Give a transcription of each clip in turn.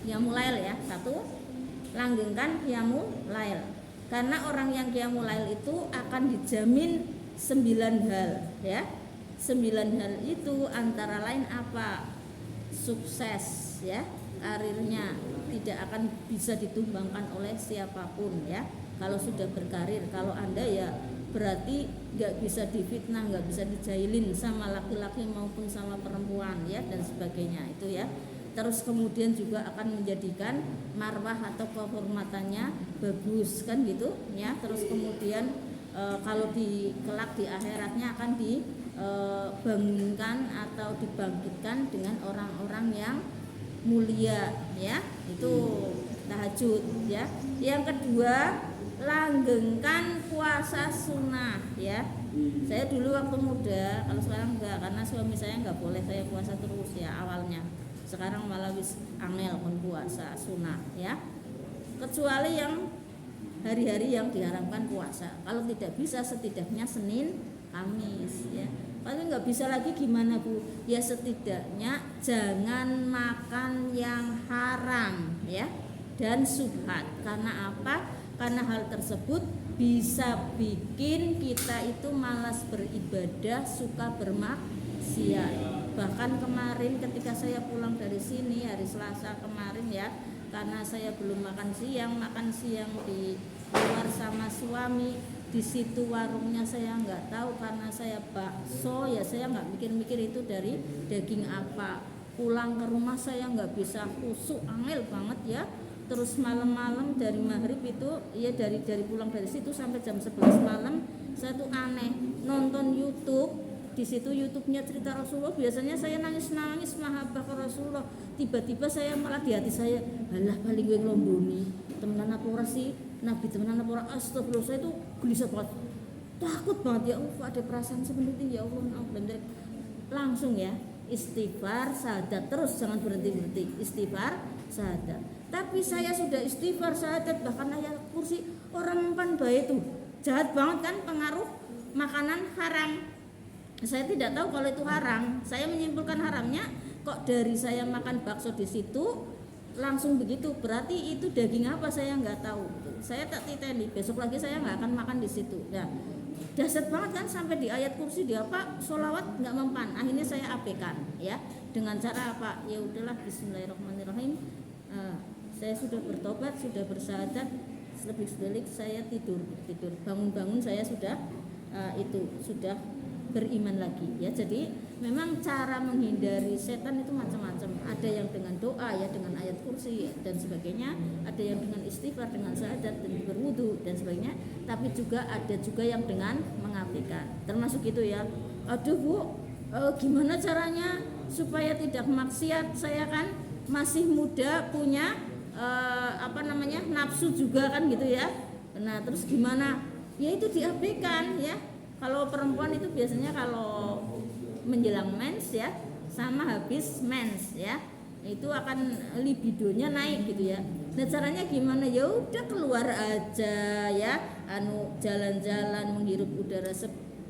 qiyamul lail ya. Satu, langgengkan qiyamul lail. Karena orang yang qiyamul lail itu akan dijamin 9 hal ya. 9 hal itu antara lain apa? Sukses ya, karirnya tidak akan bisa ditumbangkan oleh siapapun ya. Kalau sudah berkarir, kalau Anda ya berarti nggak bisa difitnah, nggak bisa dijailin sama laki-laki maupun sama perempuan ya, dan sebagainya itu ya. Terus kemudian juga akan menjadikan marwah atau kehormatannya bagus kan gitu ya. Terus kemudian kalau di kelak di akhiratnya akan dibangunkan atau dibangkitkan dengan orang-orang yang mulia ya. Itu tahajud ya. Yang kedua, langgengkan puasa sunnah ya. Saya dulu waktu muda, kalau sekarang enggak, karena suami saya enggak boleh saya puasa terus ya awalnya. Sekarang malah wis angel pun puasa sunnah ya. Kecuali yang hari-hari yang diharamkan puasa. Kalau tidak bisa setidaknya Senin, Kamis ya. Kalau nggak bisa lagi gimana Bu? Ya setidaknya jangan makan yang haram ya dan subhat. Karena apa? Karena hal tersebut bisa bikin kita itu malas beribadah, suka bermaksiat. Bahkan kemarin ketika saya pulang dari sini hari Selasa kemarin ya, karena saya belum makan siang di luar sama suami. Di situ warungnya saya nggak tahu, karena saya bakso ya, saya nggak mikir-mikir itu dari daging apa. Pulang ke rumah saya nggak bisa khusyuk, angel banget ya. Terus malam-malam dari maghrib itu ya, dari pulang dari situ sampai jam 11 malam saya tuh aneh nonton YouTube. Di situ YouTube-nya cerita Rasulullah, biasanya saya nangis mahabbah ke Rasulullah. Tiba-tiba saya malah di hati saya, halah paling gue ngelomboni temenan apa ora sih Nabi, temenan apa ora. Astagfirullah, saya tuh gelisah banget, takut banget ya Allah, ada perasaan seperti itu ya Allah. Langsung ya istighfar syahadat terus, jangan berhenti istighfar syahadat. Tapi saya sudah istighfar syahadat, bahkan ayat kursi, orang empan baik itu jahat banget kan, pengaruh makanan haram. Saya tidak tahu kalau itu haram. Saya menyimpulkan haramnya kok dari saya makan bakso di situ langsung begitu. Berarti itu daging apa saya nggak tahu. Saya tak titeni. Besok lagi saya nggak akan makan di situ. Nah, dahsyat banget kan, sampai di ayat kursi di apa sholawat nggak mempan. Akhirnya saya abaikan ya dengan cara apa? Ya udahlah, Bismillahirrahmanirrahim. Saya sudah bertobat, sudah bersyahadat. Lebih-lebih saya tidur. Bangun-bangun saya sudah sudah beriman lagi ya. Jadi memang cara menghindari setan itu macam-macam. Ada yang dengan doa ya, dengan ayat kursi dan sebagainya, ada yang dengan istighfar, dengan syahadat dan berwudu dan sebagainya, tapi juga ada juga yang dengan mengabaikan. Termasuk itu ya. Aduh Bu, gimana caranya supaya tidak maksiat? Saya kan masih muda, punya nafsu juga kan gitu ya. Nah, terus gimana? Ya itu diabaikan ya. Kalau perempuan itu biasanya kalau menjelang mens ya, sama habis mens ya, itu akan libidonya naik gitu ya. Nah caranya gimana? Ya udah keluar aja ya, jalan-jalan menghirup udara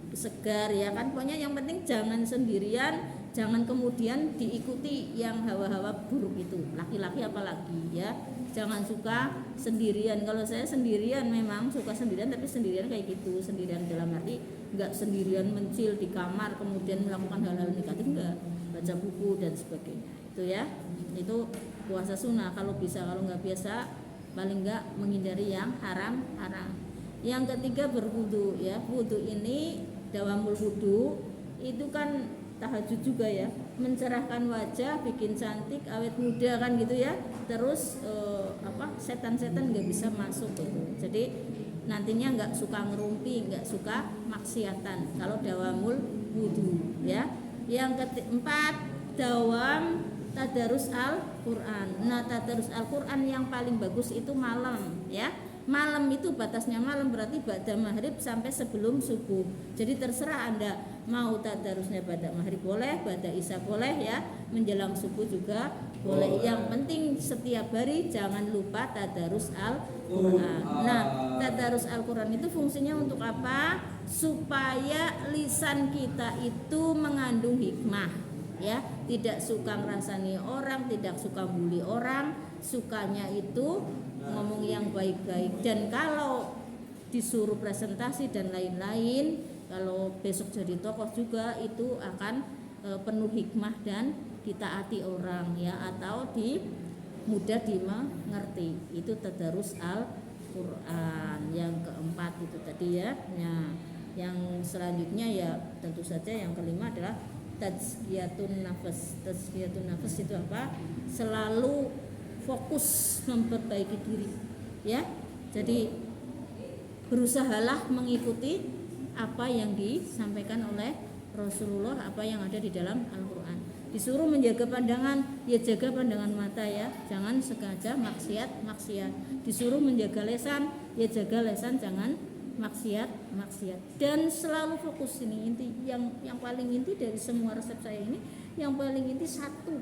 segar ya kan. Pokoknya yang penting jangan sendirian, jangan kemudian diikuti yang hawa-hawa buruk itu, laki-laki apalagi ya. Jangan suka sendirian. Kalau saya sendirian memang suka sendirian, tapi sendirian kayak gitu, sendirian dalam arti enggak sendirian mencil di kamar kemudian melakukan hal-hal negatif, enggak, baca buku dan sebagainya. Itu ya. Itu puasa sunnah kalau bisa. Kalau enggak biasa paling enggak menghindari yang haram-haram. Yang ketiga berwudu ya. Wudu ini dawamul wudu itu kan tahajud juga ya, mencerahkan wajah, bikin cantik, awet muda kan gitu ya. Terus setan-setan nggak bisa masuk gitu. Jadi nantinya nggak suka ngerumpi, nggak suka maksiatan kalau dawamul wudu ya. Yang keempat, dawam tadarus Al-Quran. Nah tadarus Al-Quran yang paling bagus itu malam ya. Malam itu batasnya malam berarti ba'da maghrib sampai sebelum subuh. Jadi terserah Anda mau tadarusnya ba'da maghrib boleh, ba'da isya boleh ya, menjelang subuh juga boleh. Yang penting setiap hari jangan lupa tadarus Al-Quran. Nah tadarus Al-Quran itu fungsinya untuk apa? Supaya lisan kita itu mengandung hikmah ya, tidak suka ngerasani orang, tidak suka bully orang, sukanya itu ngomong yang baik-baik. Dan kalau disuruh presentasi dan lain-lain, kalau besok jadi tokoh juga itu akan penuh hikmah dan ditaati orang, ya, atau mudah dimengerti. Itu tadarus Al-Qur'an. Yang keempat itu tadi ya. Nah, yang selanjutnya ya tentu saja yang kelima adalah tazkiyatun nafas. Tazkiyatun nafas itu apa? Selalu fokus memperbaiki diri, ya. Jadi berusahalah mengikuti apa yang disampaikan oleh Rasulullah, apa yang ada di dalam Al-Quran. Disuruh menjaga pandangan, ya jaga pandangan mata, ya, jangan sengaja maksiat. Disuruh menjaga lesan, ya jaga lesan, jangan maksiat. Dan selalu fokus, ini inti yang paling inti dari semua resep saya ini, yang paling inti satu,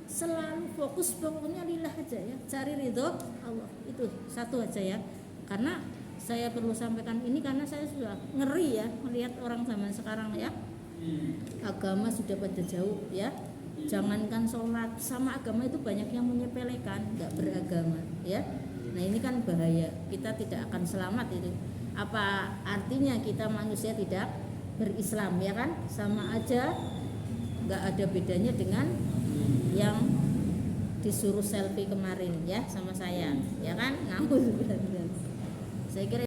selalu fokus, pokoknya lillah aja, ya, cari ridho Allah, itu satu aja, ya. Karena saya perlu sampaikan ini karena saya sudah ngeri, ya, melihat orang zaman sekarang, ya, agama sudah pada jauh, ya. Jangankan sholat, sama agama itu banyak yang menyepelekan, nggak beragama, ya. Nah ini kan bahaya, kita tidak akan selamat itu. Apa artinya kita manusia tidak berislam, ya kan? Sama aja, nggak ada bedanya dengan yang disuruh selfie kemarin, ya, sama saya, ya kan? Saya kira